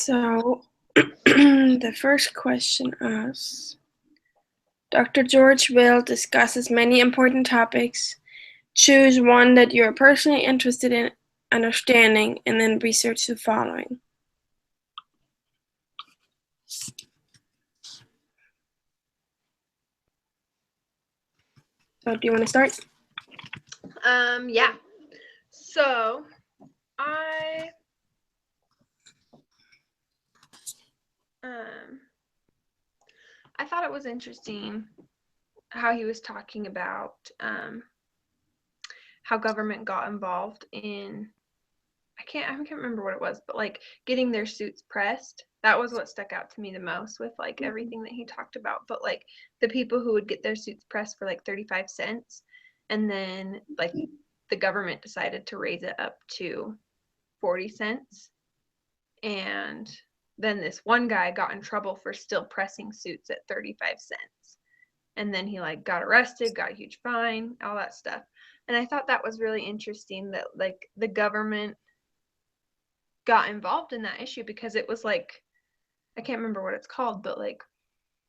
So, the first question asks, Dr. George Will discusses many important topics. Choose one that you are personally interested in understanding, and then research the following. So, do you want to start? Yeah. So, I thought it was interesting how he was talking about how government got involved in I can't remember what it was, but like getting their suits pressed. That was what stuck out to me the most with like everything that he talked about. But like the people who would get their suits pressed for like 35 cents, and then like the government decided to raise it up to 40 cents. And then this one guy got in trouble for still pressing suits at 35 cents. And then he like got arrested, got a huge fine, all that stuff. And I thought that was really interesting that like the government got involved in that issue because it was like, I can't remember what it's called, but like,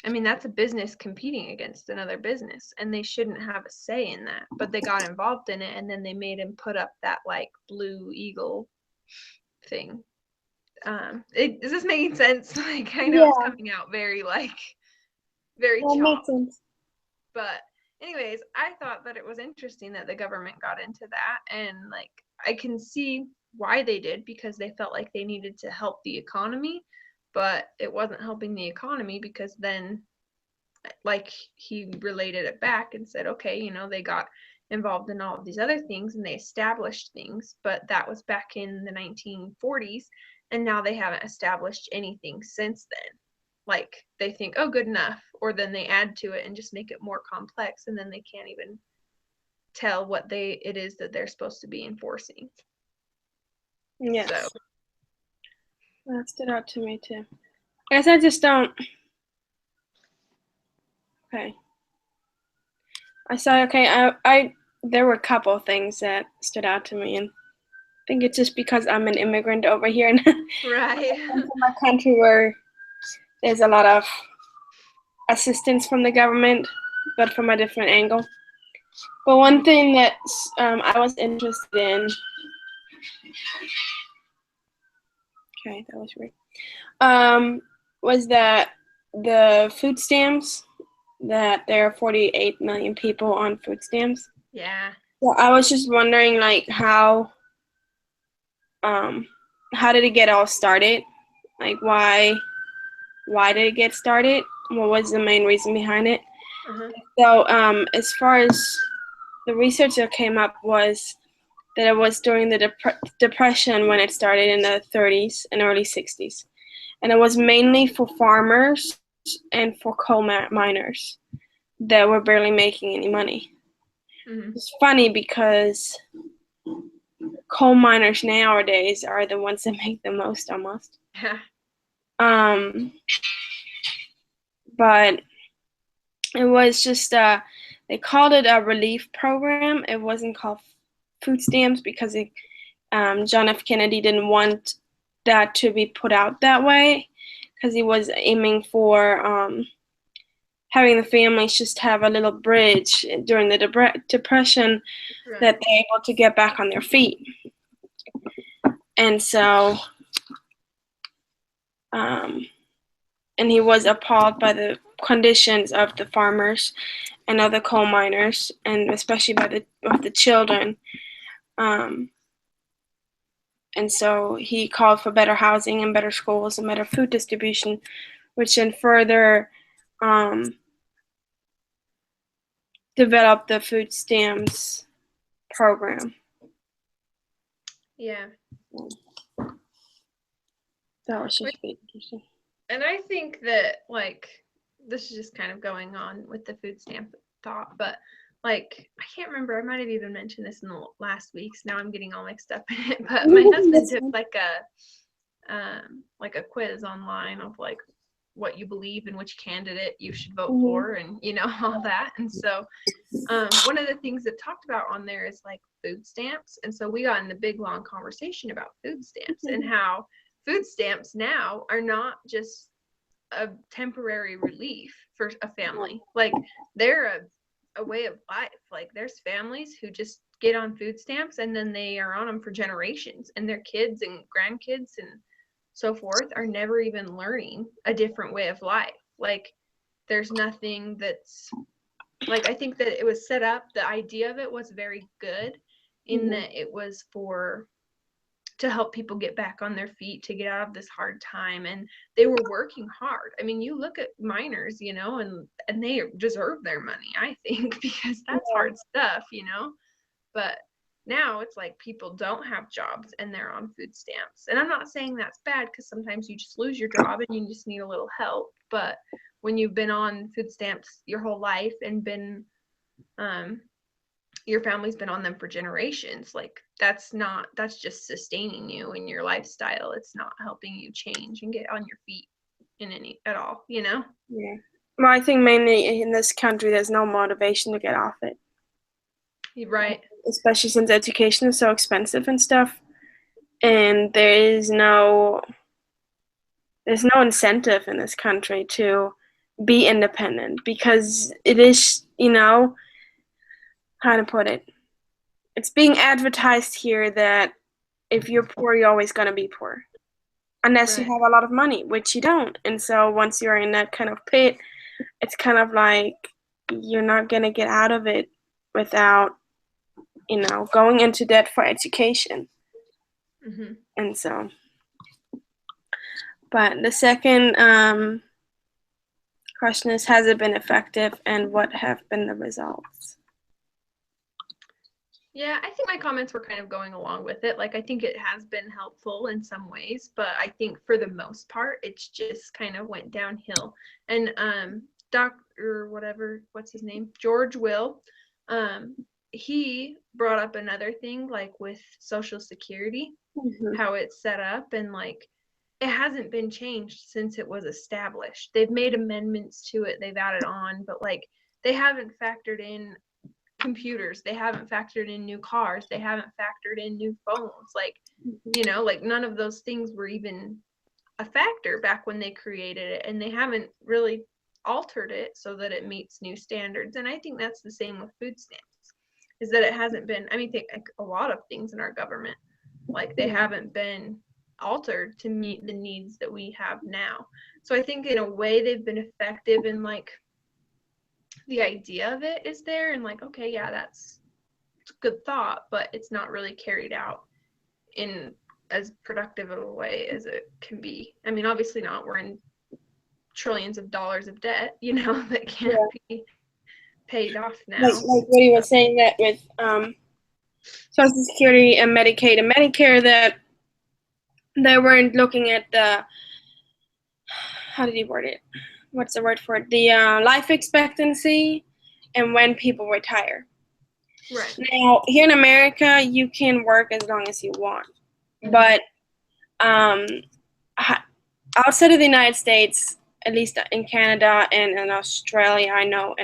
I mean, that's a business competing against another business, and they shouldn't have a say in that. But they got involved in it, and then they made him put up that like blue eagle thing. Is this making sense? Like, I know it's coming out very like very chopped. Sense. But anyways, I thought that it was interesting that the government got into that, and like I can see why they did, because they felt like they needed to help the economy, but it wasn't helping the economy because then like he related it back and said, okay, they got involved in all of these other things and they established things, but that was back in the 1940s, and now they haven't established anything since then. Like they think, oh, good enough, or then they add to it and just make it more complex, and then they can't even tell what it is that they're supposed to be enforcing. Yes. So that stood out to me too. I guess I just don't. Okay. I saw. Okay, I there were a couple of things that stood out to me, and I think it's just because I'm an immigrant over here, and right, in my country where there's a lot of assistance from the government, but from a different angle. But one thing that I was interested in. Okay, that was weird. Was that the food stamps? That there are 48 million people on food stamps. Yeah. So I was just wondering, like, how did it get all started? Like, why did it get started? What was the main reason behind it? So, as far as the research that came up was that it was during the Depression when it started in the 30s and early 60s. And it was mainly for farmers and for coal miners that were barely making any money. Mm-hmm. It's funny because coal miners nowadays are the ones that make the most almost. Yeah. But it was just they called it a relief program. It wasn't called food stamps because John F. Kennedy didn't want that to be put out that way, because he was aiming for having the families just have a little bridge during the Depression, right, that they're able to get back on their feet. And so, and he was appalled by the conditions of the farmers and of the coal miners, and especially by the children. And so he called for better housing and better schools and better food distribution, which then further developed the food stamps program. Yeah. That was just really interesting. And I think that, like, this is just kind of going on with the food stamp thought, but like, I can't remember, I might have even mentioned this in the last week's, now I'm getting all mixed up in it, but my husband took like a quiz online of like what you believe and which candidate you should vote for, and all that. And so one of the things that talked about on there is like food stamps, and so we got in the big long conversation about food stamps and how food stamps now are not just a temporary relief for a family. Like, they're a way of life. Like, there's families who just get on food stamps and then they are on them for generations, and their kids and grandkids and so forth are never even learning a different way of life. Like, there's nothing that's like, I think that it was set up, the idea of it was very good in that it was to help people get back on their feet, to get out of this hard time, and they were working hard. I mean, you look at miners, and they deserve their money, I think, because that's hard stuff, but now it's like people don't have jobs and they're on food stamps. And I'm not saying that's bad, because sometimes you just lose your job and you just need a little help. But when you've been on food stamps your whole life and your family's been on them for generations, like, that's just sustaining you in your lifestyle. It's not helping you change and get on your feet at all. Yeah. Well, I think mainly in this country there's no motivation to get off it. Right. Especially since education is so expensive and stuff, and there's no incentive in this country to be independent, because it is, how to put it, it's being advertised here that if you're poor, you're always going to be poor unless you have a lot of money, which you don't. And so once you're in that kind of pit, it's kind of like you're not going to get out of it without going into debt for education. And so, but the second question is, has it been effective, and what have been the results? Yeah, I think my comments were kind of going along with it. Like, I think it has been helpful in some ways, but I think for the most part, it's just kind of went downhill. And what's his name? George Will, he brought up another thing, like with Social Security, how it's set up, and like, it hasn't been changed since it was established. They've made amendments to it, they've added on, but like, they haven't factored in computers, they haven't factored in new cars, they haven't factored in new phones, like, like, none of those things were even a factor back when they created it, and they haven't really altered it so that it meets new standards. And I think that's the same with food stamps, is that it hasn't been, I mean, like a lot of things in our government, like, they haven't been altered to meet the needs that we have now. So I think in a way they've been effective, in like, the idea of it is there, and like, okay, yeah, that's a good thought, but it's not really carried out in as productive of a way as it can be. I mean, obviously not. We're in trillions of dollars of debt, that can't be paid off now. Like what he was saying, that with Social Security and Medicaid and Medicare, that they weren't looking at the, how did he word it? What's the word for it? The life expectancy and when people retire. Right. Now, here in America, you can work as long as you want. But outside of the United States, at least in Canada and in Australia, I know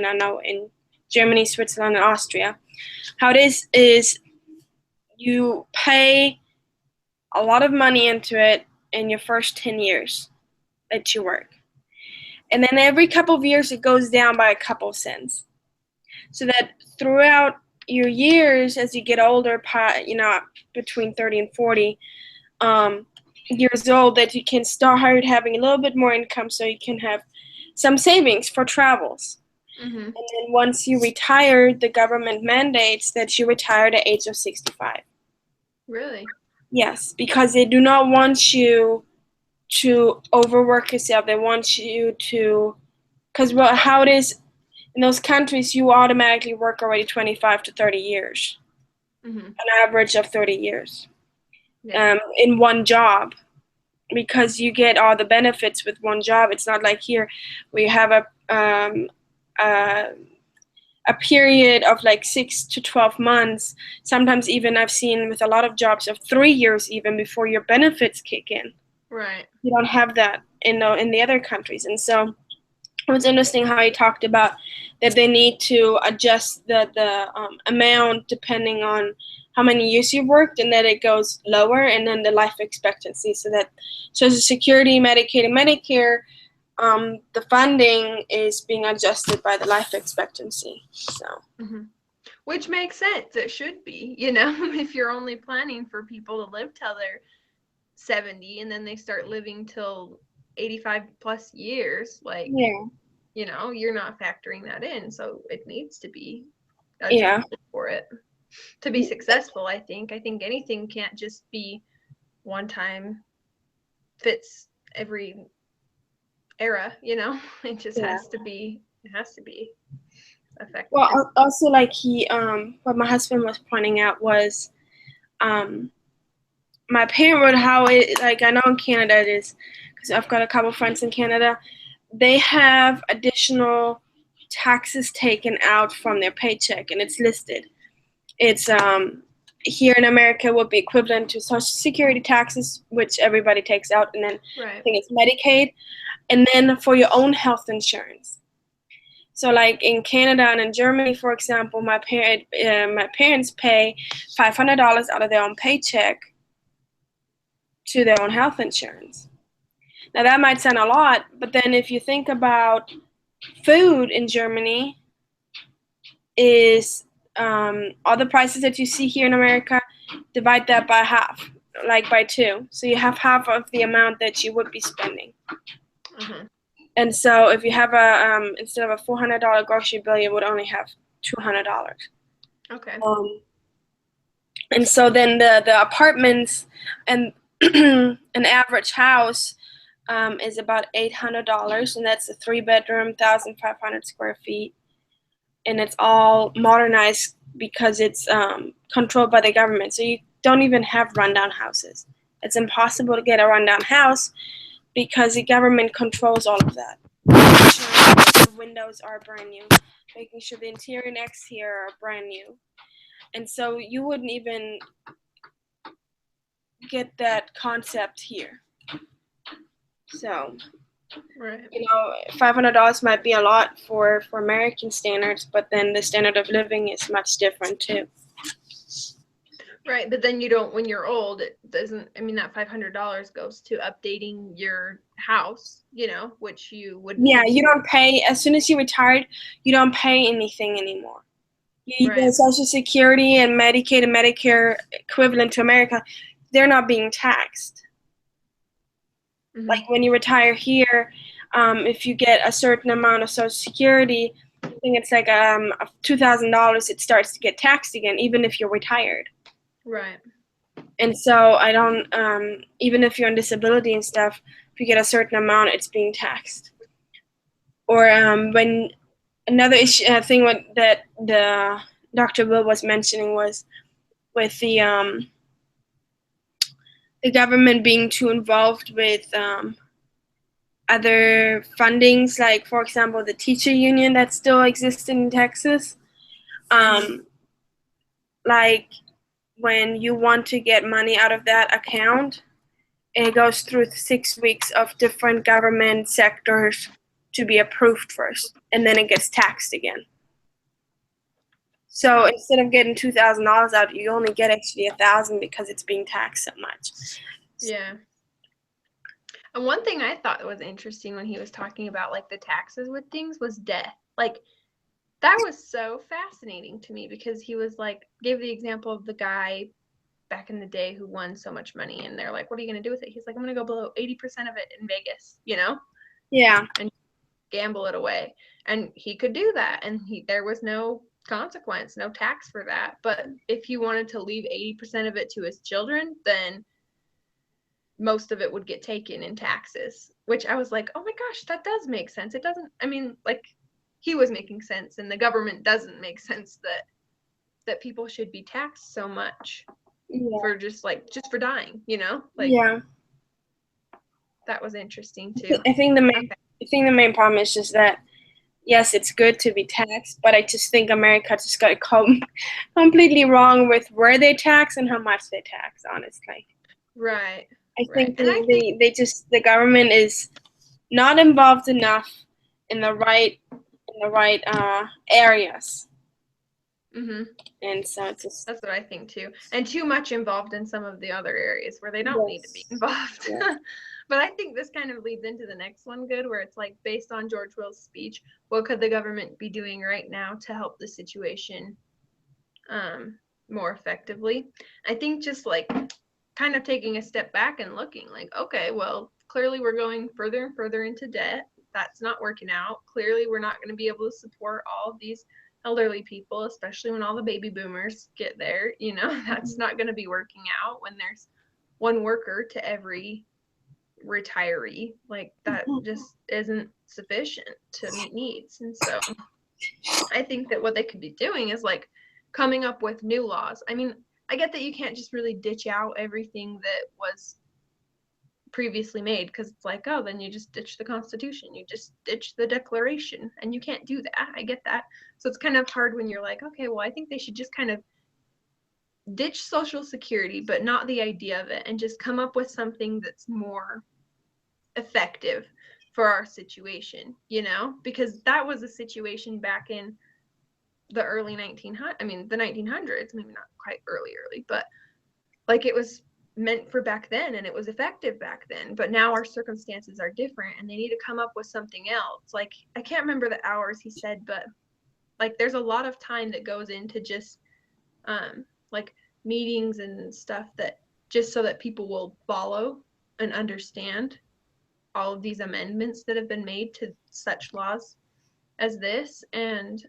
in Germany, Switzerland, and Austria, how it is you pay a lot of money into it in your first 10 years that you work. And then every couple of years, it goes down by a couple of cents. So that throughout your years, as you get older, between 30 and 40 years old, that you can start having a little bit more income, so you can have some savings for travels. And then once you retire, the government mandates that you retire at the age of 65. Really? Yes, because they do not want you to overwork yourself. They want you to, because how it is in those countries, you automatically work already 25 to 30 years, an average of 30 years in one job, because you get all the benefits with one job. It's not like here where you have a period of like 6 to 12 months. Sometimes even I've seen with a lot of jobs of 3 years even before your benefits kick in. Right. You don't have that in the other countries. And so it was interesting how he talked about that they need to adjust the amount depending on how many years you've worked, and then it goes lower, and then the life expectancy. So that Social Security, Medicaid, and Medicare, the funding is being adjusted by the life expectancy. So. Which makes sense. It should be, if you're only planning for people to live till they're 70 and then they start living till 85 plus years, like, you're not factoring that in. So it needs to be adjusted for it to be successful. I think anything can't just be one time, fits every era, it just has to be effective. Well, also, like, what my husband was pointing out was, my parent, how it, like, I know in Canada it is, because I've got a couple friends in Canada, they have additional taxes taken out from their paycheck, and it's listed. It's, here in America would be equivalent to Social Security taxes, which everybody takes out, and then I think it's Medicaid, and then for your own health insurance. So, like, in Canada and in Germany, for example, my parents pay $500 out of their own paycheck to their own health insurance. Now, that might sound a lot, but then if you think about food in Germany, is all the prices that you see here in America, divide that by half, like by 2. So you have half of the amount that you would be spending. And so if you have instead of a $400 grocery bill, you would only have $200. Okay. And so then the apartments and an average house is about $800, and that's a 3-bedroom, 1,500 square feet, and it's all modernized because it's controlled by the government. So you don't even have rundown houses. It's impossible to get a rundown house because the government controls all of that. Making sure the windows are brand new, making sure the interior and exterior are brand new. And so you wouldn't even get that concept here. So, $500 might be a lot for American standards, but then the standard of living is much different too. Right, but then you don't, when you're old, it doesn't, that $500 goes to updating your house, which you would. Yeah, you don't pay, as soon as you retired, you don't pay anything anymore. You get Social Security and Medicaid and Medicare equivalent to America, they're not being taxed. Like when you retire here, if you get a certain amount of Social Security, I think it's like $2,000, it starts to get taxed again, even if you're retired. Right. And so I don't, even if you're on disability and stuff, if you get a certain amount, it's being taxed. Or when another issue, thing that the Dr. Will was mentioning was with the government being too involved with other fundings, like, for example, the teacher union that still exists in Texas. Like, when you want to get money out of that account, it goes through 6 weeks of different government sectors to be approved first, and then it gets taxed again. So instead of getting $2,000 out, you only get actually $1,000 because it's being taxed so much. Yeah. And one thing I thought was interesting when he was talking about, like, the taxes with things was death. Like, that was so fascinating to me because he was like, gave the example of the guy back in the day who won so much money, and they're like, what are you going to do with it? He's like, I'm going to go below 80% of it in Vegas, Yeah. And gamble it away. And he could do that, and there was no consequence, no tax for that. But if he wanted to leave 80% of it to his children, then most of it would get taken in taxes, which I was like, oh my gosh, that does make sense. It doesn't, like, he was making sense, and the government doesn't make sense that people should be taxed so much for just for dying, like. Yeah. That was interesting too. I think the main problem is just that, yes, it's good to be taxed, but I just think America just got it completely wrong with where they tax and how much they tax, honestly. Right. I think the government is not involved enough in the right areas. And so it's just, that's what I think too. And too much involved in some of the other areas where they don't need to be involved. Yeah. But I think this kind of leads into the next one good, where it's like, based on George Will's speech, what could the government be doing right now to help the situation more effectively? I think just like kind of taking a step back and looking like, okay, well, clearly we're going further and further into debt. That's not working out. Clearly we're not going to be able to support all of these elderly people, especially when all the baby boomers get there. You know, that's not going to be working out when there's one worker to every retiree. Like, that just isn't sufficient to meet needs. And so I think that what they could be doing is like coming up with new laws. I mean, I get that you can't just really ditch out everything that was previously made, because it's like, oh, then you just ditch the Constitution, you just ditch the Declaration, and you can't do that. I get that. So it's kind of hard when you're like, okay, well, I think they should just kind of ditch Social Security, but not the idea of it, and just come up with something that's more effective for our situation, you know? Because that was a situation back in the early 1900s, I mean, the 1900s, maybe not quite early, but like, it was meant for back then, and it was effective back then. But now our circumstances are different, and they need to come up with something else. Like, I can't remember the hours he said, but like, there's a lot of time that goes into just like meetings and stuff, that just so that people will follow and understand all of these amendments that have been made to such laws as this. And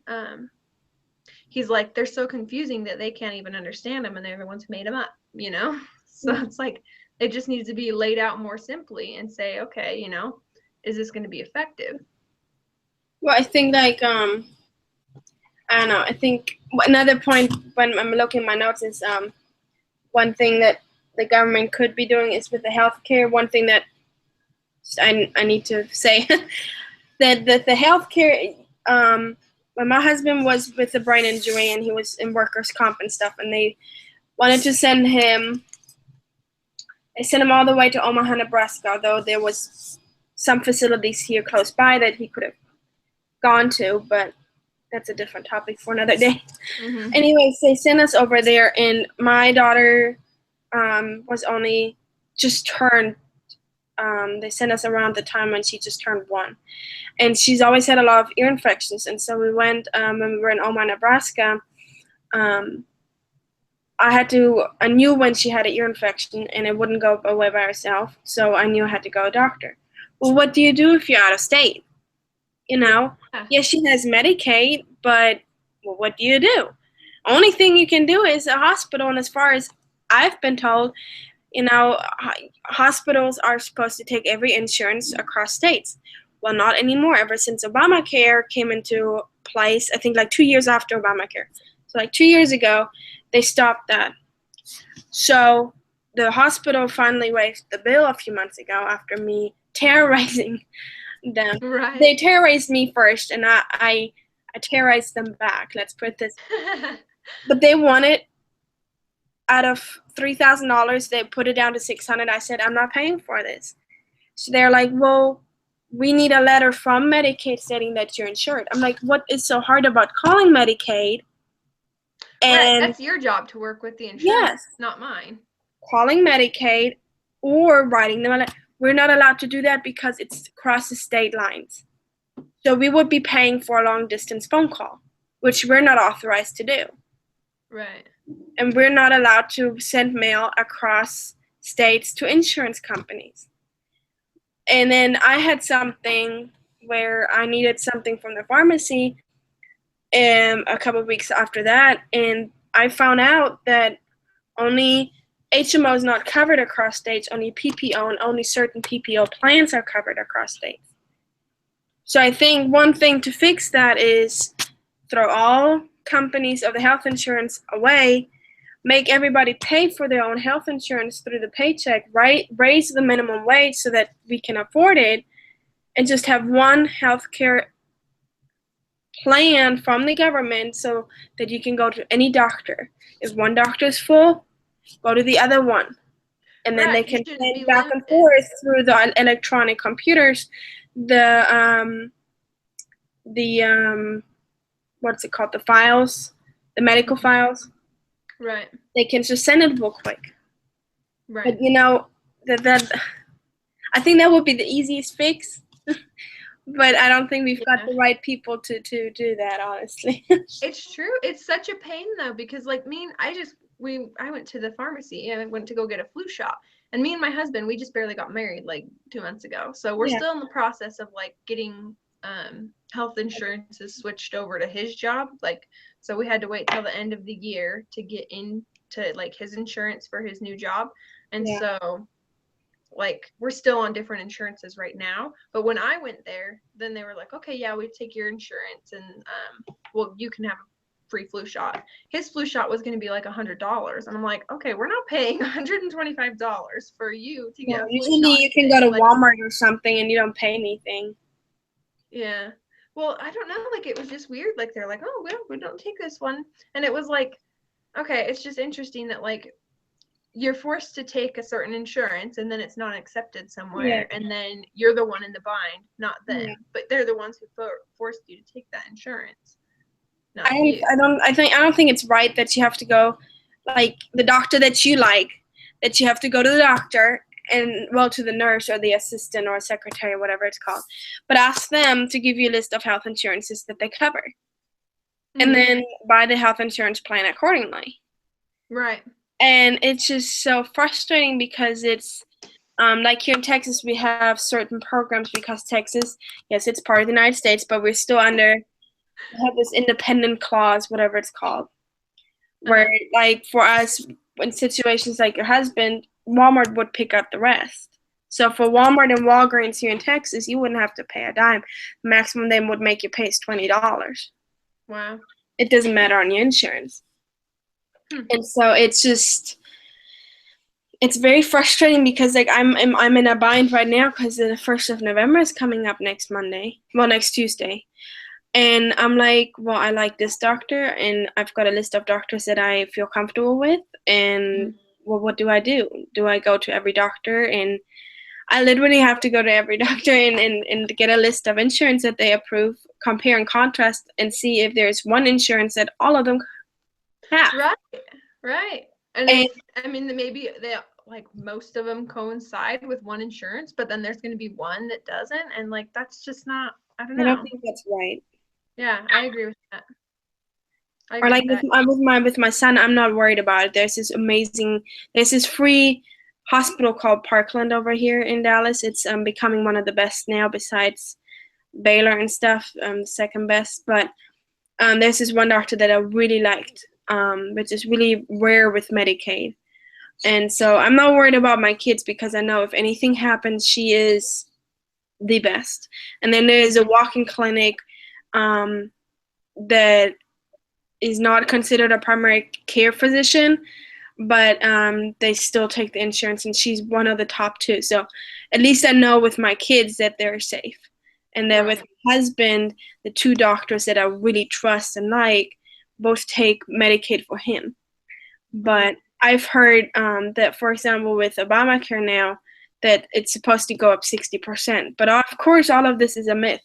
he's like, they're so confusing that they can't even understand them, and they're the ones who made them up, you know? So it's like, it just needs to be laid out more simply and say, okay, you know, is this going to be effective? Well, I think like, I don't know, I think another point when I'm looking at my notes is one thing that the government could be doing is with the healthcare. One thing that I need to say that the healthcare, when my husband was with a brain injury and he was in workers' comp and stuff, and they wanted to send him, they sent him all the way to Omaha, Nebraska, although there was some facilities here close by that he could have gone to, but that's a different topic for another day. Anyways, they sent us over there, and my daughter was only just turned, they sent us around the time when she just turned 1. And she's always had a lot of ear infections. And so we went, when we were in Omaha, Nebraska, I knew when she had an ear infection and it wouldn't go away by herself, so I knew I had to go to a doctor. Well, what do you do if you're out of state? You know? Yeah, she has Medicaid, but well, what do you do? Only thing you can do is a hospital, and as far as I've been told, you know, hospitals are supposed to take every insurance across states. Well, not anymore. Ever since Obamacare came into place, I think like 2 years after Obamacare. So like 2 years ago, they stopped that. So the hospital finally waived the bill a few months ago after me terrorizing them. Right. They terrorized me first, and I terrorized them back. Let's put it this. But they wanted, out of $3,000, they put it down to $600. I said, I'm not paying for this. So they're like, well, we need a letter from Medicaid stating that you're insured. I'm like, what is so hard about calling Medicaid? And right, that's your job to work with the insurance, not mine. Calling Medicaid or writing them a letter. We're not allowed to do that because it's across the state lines. So we would be paying for a long distance phone call, which we're not authorized to do. Right. And we're not allowed to send mail across states to insurance companies. And then I had something where I needed something from the pharmacy a couple of weeks after that, and I found out that only HMO is not covered across states, only PPO, and only certain PPO plans are covered across states. So I think one thing to fix that is throw all companies of the health insurance away, make everybody pay for their own health insurance through the paycheck, right? Raise the minimum wage so that we can afford it, and just have one health care plan from the government so that you can go to any doctor. If one doctor is full, go to the other one. And then they can send back and forth through the electronic computers, the what's it called, the files the medical files. Right. They can just send it real quick. Right. But you know, that I think that would be the easiest fix. But I don't think we've got the right people to do that, honestly. It's true. It's such a pain though, because like I went to the pharmacy and I went to go get a flu shot. And me and my husband, we just barely got married like 2 months ago. So we're still in the process of like getting health insurances switched over to his job. Like, so we had to wait till the end of the year to get into like his insurance for his new job. And so like we're still on different insurances right now, but when I went there, then they were like, okay, yeah, we take your insurance and well, you can have a free flu shot. His flu shot was going to be like $100, and I'm like, okay, we're not paying $125 for you to get a flu usually shot you can go to Walmart or something and you don't pay anything. Yeah, well, I don't know, like it was just weird. Like they're like, oh well, we don't take this one, and it was like, okay, it's just interesting that like you're forced to take a certain insurance and then it's not accepted somewhere, and then you're the one in the bind, not them. But they're the ones who forced you to take that insurance, not you. I don't think it's right that you have to go, like the doctor that you like, that you have to go to the doctor and to the nurse or the assistant or secretary, whatever it's called, but ask them to give you a list of health insurances that they cover, and then buy the health insurance plan accordingly. Right. And it's just so frustrating because it's like here in Texas, we have certain programs because Texas, yes, it's part of the United States, but we're still under, we have this independent clause, whatever it's called, where like for us, in situations like your husband, Walmart would pick up the rest. So for Walmart and Walgreens here in Texas, you wouldn't have to pay a dime. The maximum they would make you pay is $20. Wow. It doesn't matter on your insurance. And so it's just, it's very frustrating because like I'm in a bind right now because the 1st of November is coming up next Tuesday. And I'm like, well, I like this doctor and I've got a list of doctors that I feel comfortable with, and well, what do I do? Do I go to every doctor? And I literally have to go to every doctor and get a list of insurance that they approve, compare and contrast, and see if there's one insurance that all of them have. Right. And I mean, maybe they like most of them coincide with one insurance, but then there's going to be one that doesn't, and like that's just not. I don't know. I don't think that's right. Yeah, I agree with that. Or like with my son, I'm not worried about it. There's this free hospital called Parkland over here in Dallas. It's becoming one of the best now, besides Baylor and stuff, second best. But there's this one doctor that I really liked, which is really rare with Medicaid. And so I'm not worried about my kids because I know if anything happens, she is the best. And then there's a walk-in clinic that is not considered a primary care physician, but they still take the insurance, and she's one of the top 2. So at least I know with my kids that they're safe. And then with my husband, the 2 doctors that I really trust and like both take Medicaid for him. But I've heard that, for example, with Obamacare now, that it's supposed to go up 60%. But of course, all of this is a myth.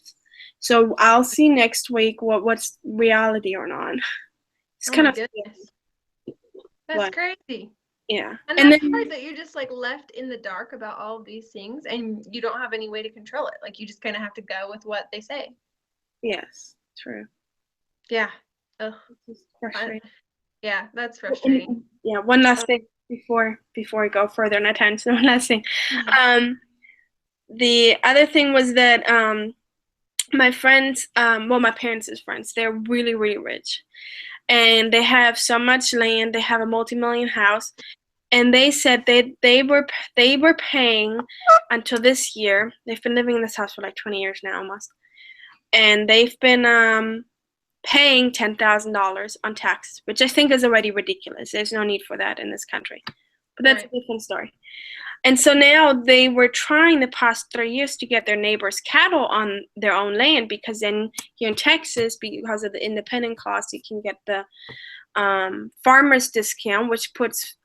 So I'll see next week what's reality or not. It's kind of goodness. That's crazy. Yeah. And that's hard that you're just like left in the dark about all of these things and you don't have any way to control it. Like you just kind of have to go with what they say. Yes, true. Yeah. Ugh. Frustrating. Yeah, that's frustrating. Yeah, one last thing before I go further in a tangent. One last thing. The other thing was that my friends, my parents' friends, they're really, really rich. And they have so much land. They have a multi-million house. And they said they were paying until this year. They've been living in this house for like 20 years now almost. And they've been paying $10,000 on taxes, which I think is already ridiculous. There's no need for that in this country. But that's a different story. And so now they were trying the past 3 years to get their neighbors' cattle on their own land, because then here in Texas, because of the independent clause, you can get the farmer's discount, which puts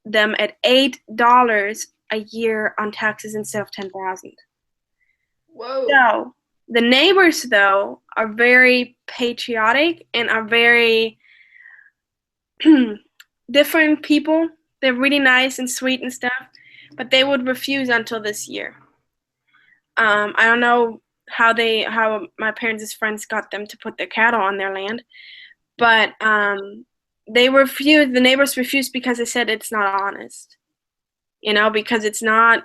them at $8 a year on taxes instead of $10,000. Whoa. So the neighbors, though, are very patriotic and are very different people. They're really nice and sweet and stuff, but they would refuse until this year. I don't know how my parents' friends got them to put their cattle on their land, but they refused. The neighbors refused because they said it's not honest. Because it's not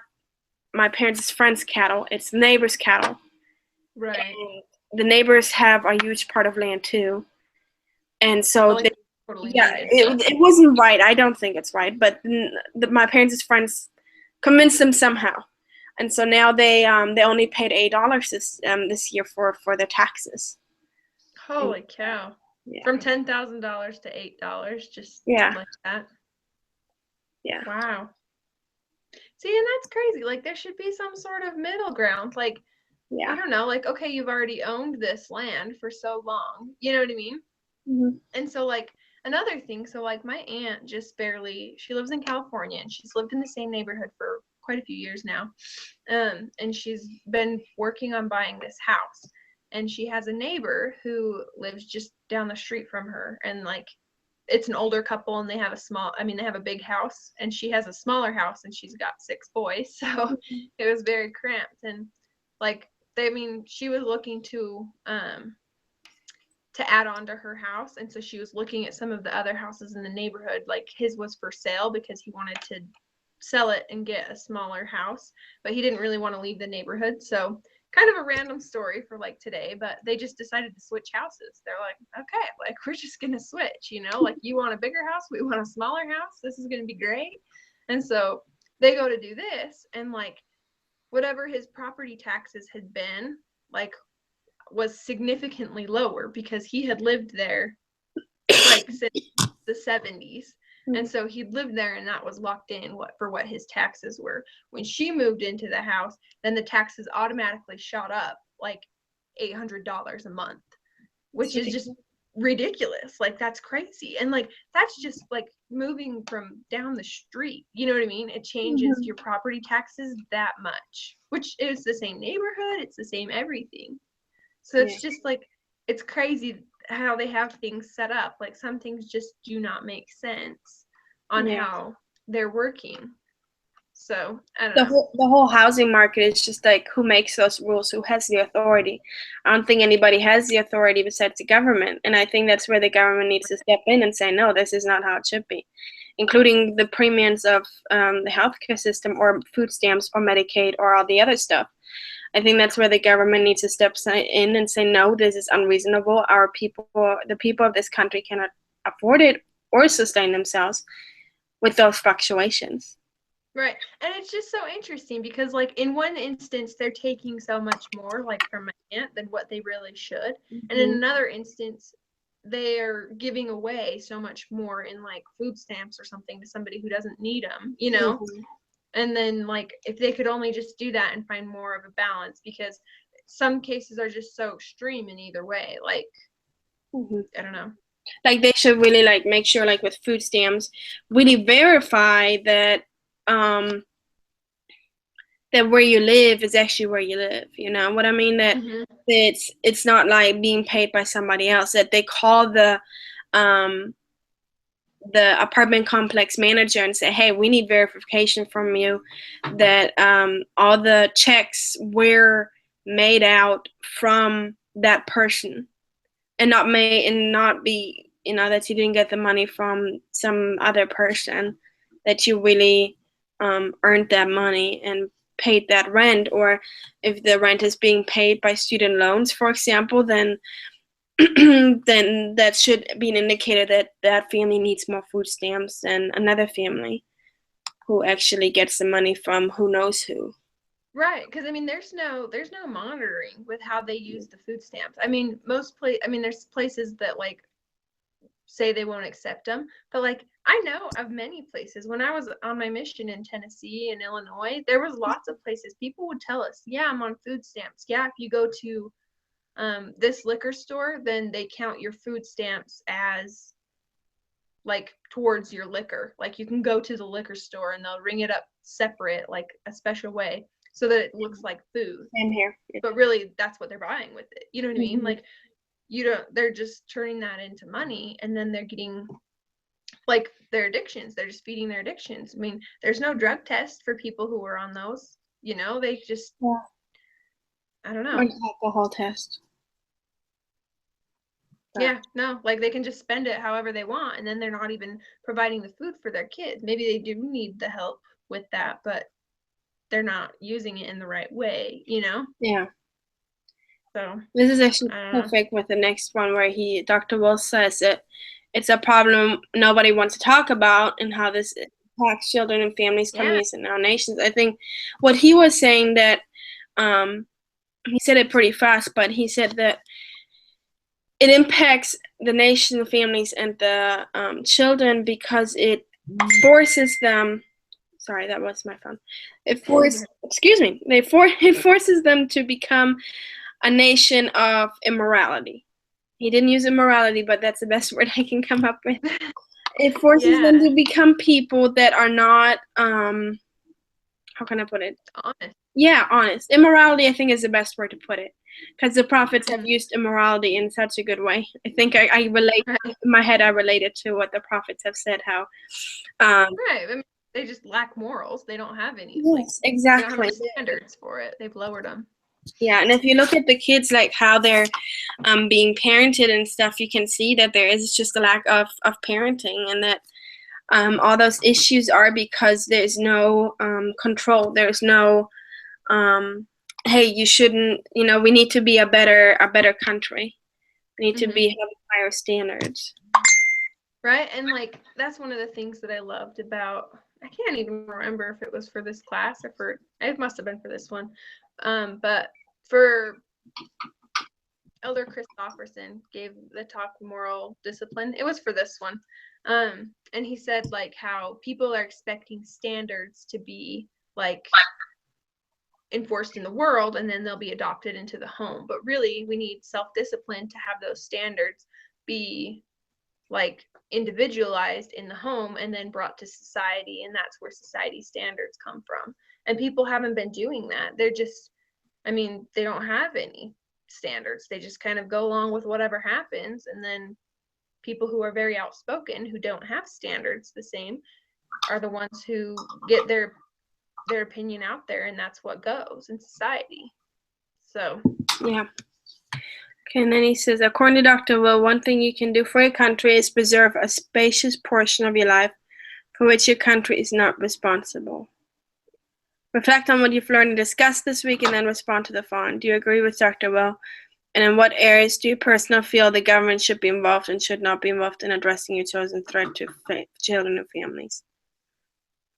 my parents' friends' cattle; it's the neighbors' cattle. Right. And the neighbors have a huge part of land too, and so Like, totally yeah, needed. it wasn't right. I don't think it's right, but my parents' friends convinced them somehow, and so now they only paid $8 this year for their taxes. Holy cow! Yeah. From $10,000 to $8, just Yeah. like that. Yeah. Wow. See, and that's crazy. Like, there should be some sort of middle ground. Like, Yeah. I don't know. Like, okay, you've already owned this land for so long. You know what I mean? Mm-hmm. And so, like, another thing. So, like, my aunt just barely. She lives in California, and she's lived in the same neighborhood for quite a few years now. And she's been working on buying this house. And she has a neighbor who lives just down the street from her, and like it's an older couple, and they have they have a big house, and she has a smaller house, and she's got 6 boys. So it was very cramped. And like she was looking to add on to her house, and so she was looking at some of the other houses in the neighborhood. Like, his was for sale because he wanted to sell it and get a smaller house, but he didn't really want to leave the neighborhood. So kind of a random story for like today, but they just decided to switch houses. They're like, okay, like, we're just gonna switch, like, you want a bigger house, we want a smaller house, this is gonna be great. And so they go to do this, and like whatever his property taxes had been, like, was significantly lower because he had lived there like since the 70s. And so he'd lived there, and that was locked in what his taxes were. When she moved into the house, then the taxes automatically shot up like $800 a month, which is just ridiculous. Like, that's crazy. And like, that's just like moving from down the street. You know what I mean? It changes your property taxes that much, which is the same neighborhood, it's the same everything. So it's just like, it's crazy how they have things set up. Like, some things just do not make sense on how they're working. So I don't know. The whole housing market is just like, who makes those rules? Who has the authority? I don't think anybody has the authority besides the government, and I think that's where the government needs to step in and say, no, this is not how it should be, including the premiums of the healthcare system, or food stamps, or Medicaid, or all the other stuff. I think that's where the government needs to step in and say, no, this is unreasonable. The people of this country cannot afford it or sustain themselves with those fluctuations. Right. And it's just so interesting because, like, in one instance, they're taking so much more, like, from my aunt than what they really should. Mm-hmm. And in another instance, they are giving away so much more in, like, food stamps or something to somebody who doesn't need them, Mm-hmm. And then, like, if they could only just do that and find more of a balance, because some cases are just so extreme in either way. Like, mm-hmm. I don't know. Like, they should really, like, make sure, like, with food stamps, really verify that that where you live is actually where you live. You know what I mean? That mm-hmm. it's not like being paid by somebody else. That they call the apartment complex manager and say, hey, we need verification from you that all the checks were made out from that person, and not be, that you didn't get the money from some other person, that you really earned that money and paid that rent. Or if the rent is being paid by student loans, for example, then then that should be an indicator that that family needs more food stamps than another family who actually gets the money from who knows who. Right, because I mean, there's no monitoring with how they use the food stamps. I mean, there's places that, like, say they won't accept them, but like, I know of many places. When I was on my mission in Tennessee and Illinois, there was lots of places people would tell us, yeah, I'm on food stamps. Yeah, if you go to this liquor store, then they count your food stamps as, like, towards your liquor. Like, you can go to the liquor store and they'll ring it up separate, like a special way, so that it looks like food. Same here. But really, that's what they're buying with it. You know what I mean? Like, they're just turning that into money, and then they're getting like their addictions. They're just feeding their addictions. I mean, there's no drug test for people who are on those. You know, they just, I don't know. Or alcohol test. Yeah, no, like they can just spend it however they want, and then they're not even providing the food for their kids. Maybe they do need the help with that, but they're not using it in the right way, you know? Yeah. So This is actually I don't know. perfect with the next one where Dr. Will says that it's a problem nobody wants to talk about and how this impacts children and families, communities, and our nations. I think what he was saying that, he said it pretty fast, but he said that it impacts the nation, the families, and the children because it forces them. Sorry, that was my phone. It forces them to become a nation of immorality. He didn't use immorality, but that's the best word I can come up with. It forces them to become people that are not, how can I put it? Honest. Yeah, honest. Immorality, I think, is the best word to put it, because the prophets have used immorality in such a good way. I think I relate, in my head, I related to what the prophets have said, how. Right. I mean, they just lack morals. They don't have any. Yes, exactly. They don't have standards for it. They've lowered them. Yeah, and if you look at the kids, like how they're being parented and stuff, you can see that there is just a lack of parenting, and that all those issues are because there's no control. There's no, hey, you shouldn't, we need to be a better country. We need to be having higher standards. Right, and like that's one of the things that I loved about. I can't even remember if it was for this class or for, it must have been for this one, but for Elder Kosak-Harrison gave the talk moral discipline. It was for this one, and he said like how people are expecting standards to be like enforced in the world, and then they'll be adopted into the home. But really, we need self-discipline to have those standards be like individualized in the home and then brought to society, and that's where society standards come from. And people haven't been doing that. They're just, I mean, they don't have any standards. They just kind of go along with whatever happens, and then people who are very outspoken, who don't have standards the same, are the ones who get their opinion out there, and that's what goes in society. So yeah. Okay, and then he says, according to Dr. Will, one thing you can do for your country is preserve a spacious portion of your life for which your country is not responsible. Reflect on what you've learned and discussed this week, and then respond to the following. Do you agree with Dr. Will? And in what areas do you personally feel the government should be involved and should not be involved in addressing your chosen threat to children and families?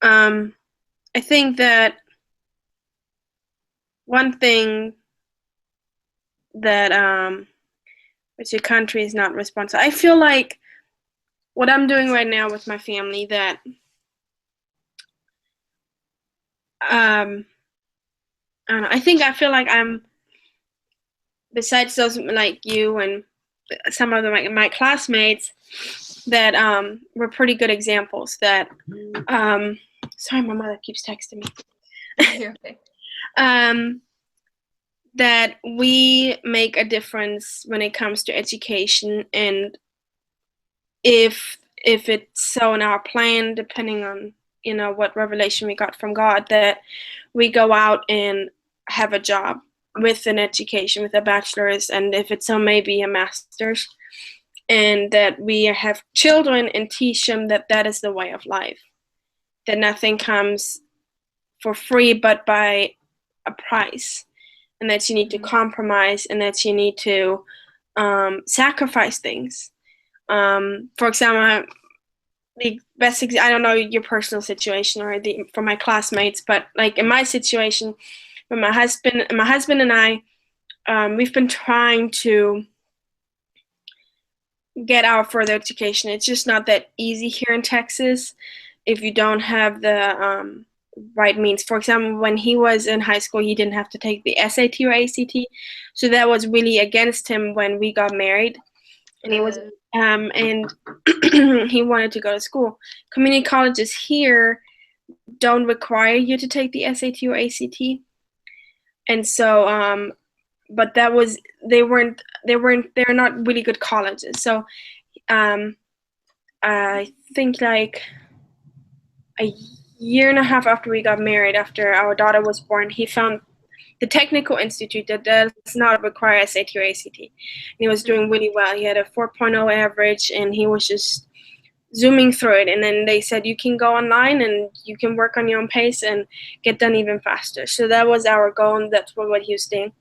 I think that one thing that which your country is not responsible. I feel like what I'm doing right now with my family, that I don't know, I feel like I'm, besides those like you and some of my classmates, that were pretty good examples. That sorry, my mother keeps texting me. You're okay. That we make a difference when it comes to education, and if it's so in our plan, depending on what revelation we got from God, that we go out and have a job with an education, with a bachelor's, and if it's so, maybe a master's, and that we have children and teach them that that is the way of life, that nothing comes for free but by a price, and that you need to compromise, and that you need to sacrifice things. For example, the best, I don't know your personal situation or for my classmates, but like in my situation, with my husband and I, we've been trying to get our further education. It's just not that easy here in Texas if you don't have the right means. For example, when he was in high school, he didn't have to take the SAT or ACT, so that was really against him when we got married, and he was and he wanted to go to school. Community colleges here don't require you to take the SAT or ACT, and so but they're not really good colleges. So I think like a year and a half after we got married, after our daughter was born, he found the technical institute that does not require SAT or ACT. And he was doing really well. He had a 4.0 average, and he was just zooming through it. And then they said, you can go online and you can work on your own pace and get done even faster. So that was our goal, and that's what he was doing.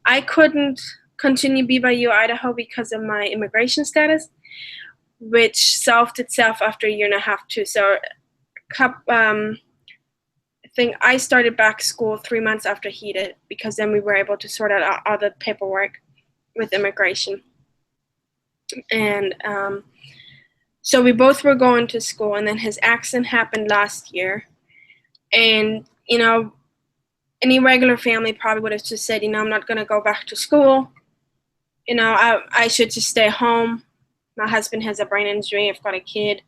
I couldn't continue BYU Idaho because of my immigration status, which solved itself after a year and a half too. So I think I started back school 3 months after he did, because then we were able to sort out all the paperwork with immigration. And so we both were going to school, and then his accident happened last year. And, any regular family probably would have just said, I'm not going to go back to school. I should just stay home. My husband has a brain injury. I've got a kid.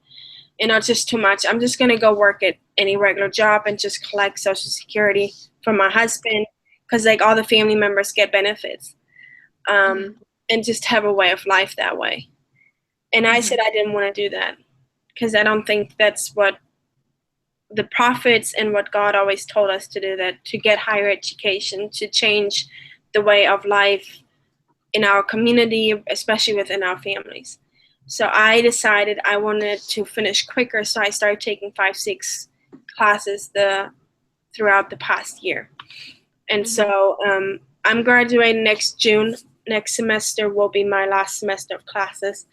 It's just too much. I'm just going to go work at any regular job and just collect Social Security from my husband, because like all the family members get benefits, and just have a way of life that way. And I said I didn't want to do that, because I don't think that's what the prophets and what God always told us to do, that to get higher education, to change the way of life in our community, especially within our families. So I decided I wanted to finish quicker, so I started taking 5-6 classes throughout the past year. And so I'm graduating next June. Next semester will be my last semester of classes.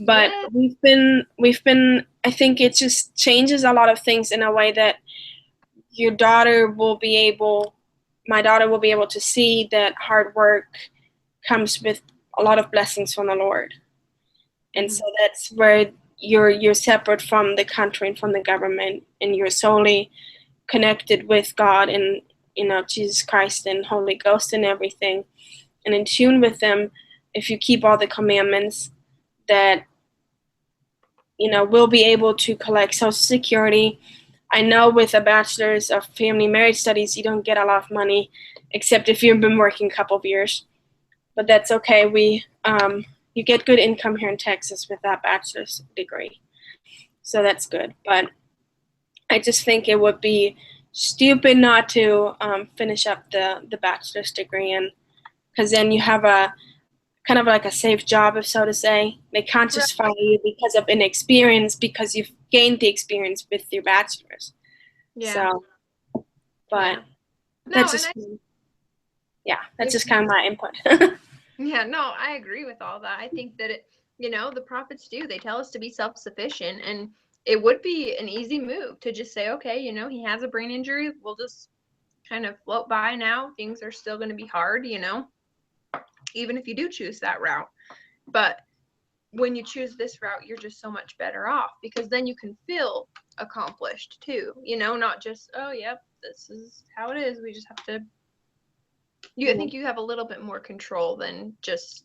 But we've been I think it just changes a lot of things in a way that my daughter will be able to see that hard work comes with a lot of blessings from the Lord. And so that's where you're separate from the country and from the government, and you're solely connected with God and Jesus Christ and Holy Ghost and everything, and in tune with them. If you keep all the commandments, that we'll be able to collect Social Security. I know with a bachelor's of family marriage studies, you don't get a lot of money, except if you've been working a couple of years, but that's okay. You get good income here in Texas with that bachelor's degree, so that's good. But I just think it would be stupid not to finish up the bachelor's degree, and because then you have a kind of like a safe job, if so to say. They can't just fire you because of inexperience, because you've gained the experience with your bachelor's. Yeah. So, but that's just that's just kind of my input. Yeah, no, I agree with all that. I think that the prophets they tell us to be self-sufficient, and it would be an easy move to just say, okay, he has a brain injury. We'll just kind of float by now. Things are still going to be hard, even if you do choose that route. But when you choose this route, you're just so much better off, because then you can feel accomplished too, not just, oh, yep, this is how it is. We just have to. I think you have a little bit more control than just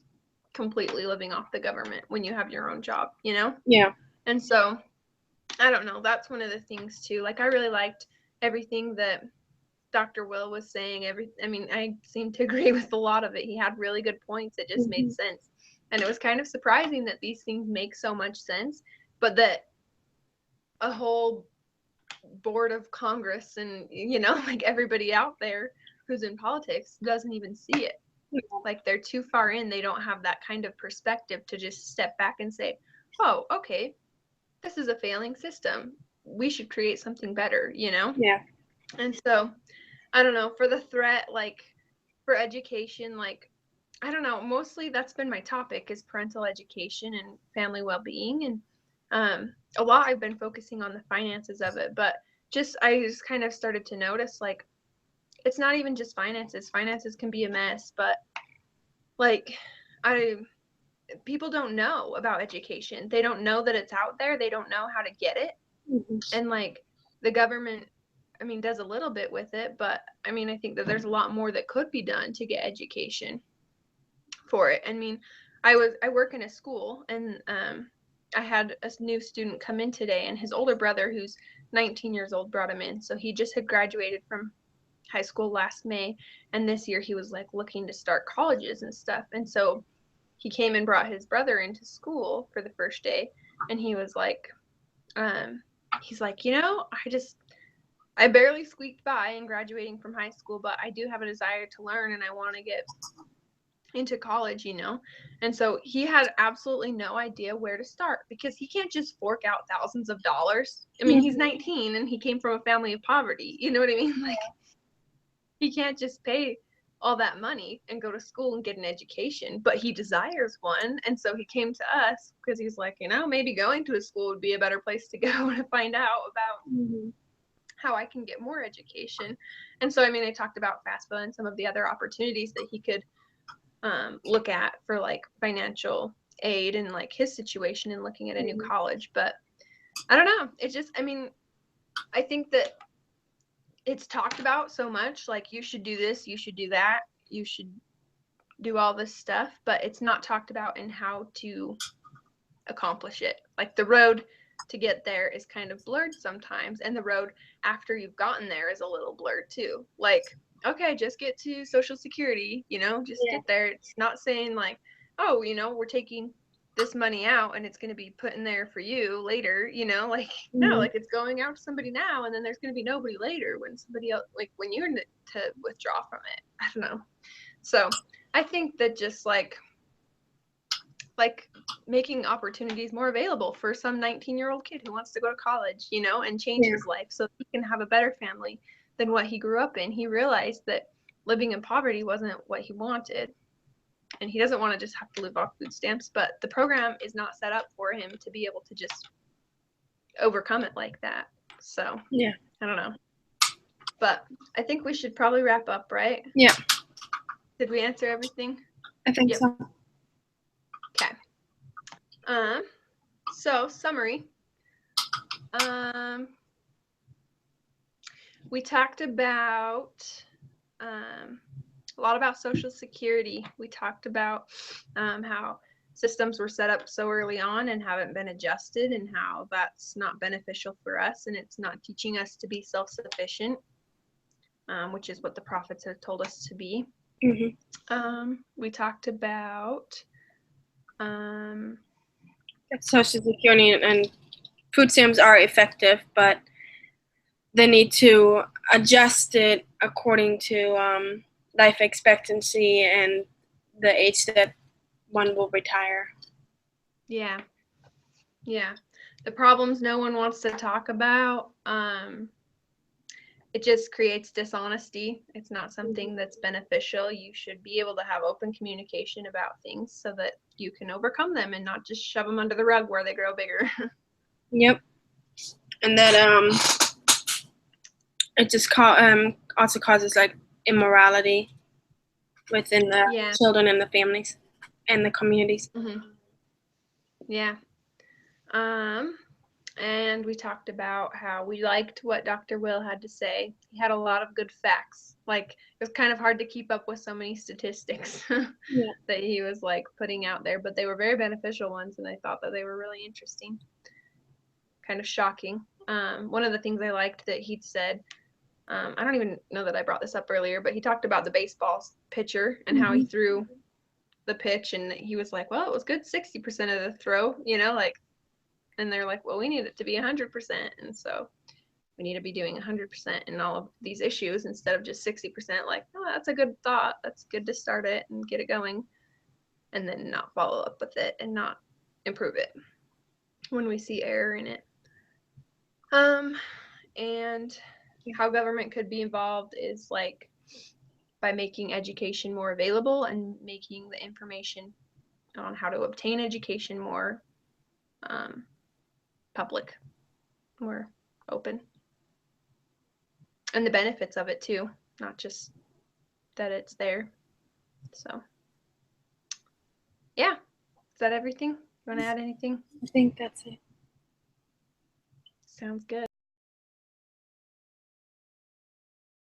completely living off the government when you have your own job, Yeah. And so, I don't know. That's one of the things too. Like, I really liked everything that Dr. Will was saying. I seem to agree with a lot of it. He had really good points. It just made sense. And it was kind of surprising that these things make so much sense, but that a whole board of Congress and, like everybody out there who's in politics doesn't even see it. Like, they're too far in. They don't have that kind of perspective to just step back and say, oh, okay, this is a failing system. We should create something better, Yeah. And so, I don't know, for the threat, like, for education, like, I don't know, mostly that's been my topic, is parental education and family well-being. And a lot I've been focusing on the finances of it, but I just kind of started to notice, like, it's not even just finances. Finances can be a mess, but like, people don't know about education. They don't know that it's out there. They don't know how to get it. And like, the government, does a little bit with it, but I think that there's a lot more that could be done to get education for it. I work in a school, and I had a new student come in today, and his older brother, who's 19 years old, brought him in. So he just had graduated from high school last May, and this year he was like looking to start colleges and stuff. And so he came and brought his brother into school for the first day, And he was like, he's like, I barely squeaked by in graduating from high school, but I do have a desire to learn and I want to get into college, And so he had absolutely no idea where to start because he can't just fork out thousands of dollars. I mean, he's 19 and he came from a family of poverty. You know what I mean? Like, he can't just pay all that money and go to school and get an education, but he desires one. And so he came to us because he's like, maybe going to a school would be a better place to go to find out about how I can get more education. And so, I mean, I talked about FAFSA and some of the other opportunities that he could look at for like financial aid and like his situation and looking at a new college. But I don't know. It just, I mean, I think that it's talked about so much, like you should do this, you should do that, you should do all this stuff, but it's not talked about in how to accomplish it. Like the road to get there is kind of blurred sometimes, and the road after you've gotten there is a little blurred too. Like, okay, just get to Social Security, just get there. It's not saying like, oh, we're taking this money out and it's going to be put in there for you later, like, no, like it's going out to somebody now and then there's going to be nobody later when somebody else, like when you're to withdraw from it. I don't know. So I think that just like making opportunities more available for some 19-year-old kid who wants to go to college, and change his life so he can have a better family than what he grew up in. He realized that living in poverty wasn't what he wanted. And he doesn't want to just have to live off food stamps, but the program is not set up for him to be able to just overcome it like that. So, yeah. I don't know. But I think we should probably wrap up, right? Yeah. Did we answer everything? I think so. Okay. So summary. We talked about a lot about Social Security. We talked about how systems were set up so early on and haven't been adjusted, and how that's not beneficial for us, and it's not teaching us to be self-sufficient, which is what the prophets have told us to be. We talked about Social Security and food stamps are effective, but they need to adjust it according to life expectancy and the age that one will retire. Yeah. The problems no one wants to talk about. It just creates dishonesty. It's not something that's beneficial. You should be able to have open communication about things so that you can overcome them and not just shove them under the rug where they grow bigger. Yep. And that it just also causes like immorality within the children and the families and the communities. Yeah. And we talked about how we liked what Dr. Will had to say. He had a lot of good facts. Like, it was kind of hard to keep up with so many statistics that he was like putting out there, but they were very beneficial ones, and I thought that they were really interesting. Kind of shocking. One of the things I liked that he'd said, I don't even know that I brought this up earlier, but he talked about the baseball pitcher and how he threw the pitch, and he was like, well, it was good 60% of the throw, like, and they're like, well, we need it to be 100%. And so we need to be doing 100% in all of these issues instead of just 60%. Like, oh, that's a good thought. That's good to start it and get it going, and then not follow up with it and not improve it when we see error in it. And how government could be involved is like by making education more available and making the information on how to obtain education more public, more open, and the benefits of it too, not just that it's there. So yeah, is that everything? You want to add anything? I think that's it. Sounds good.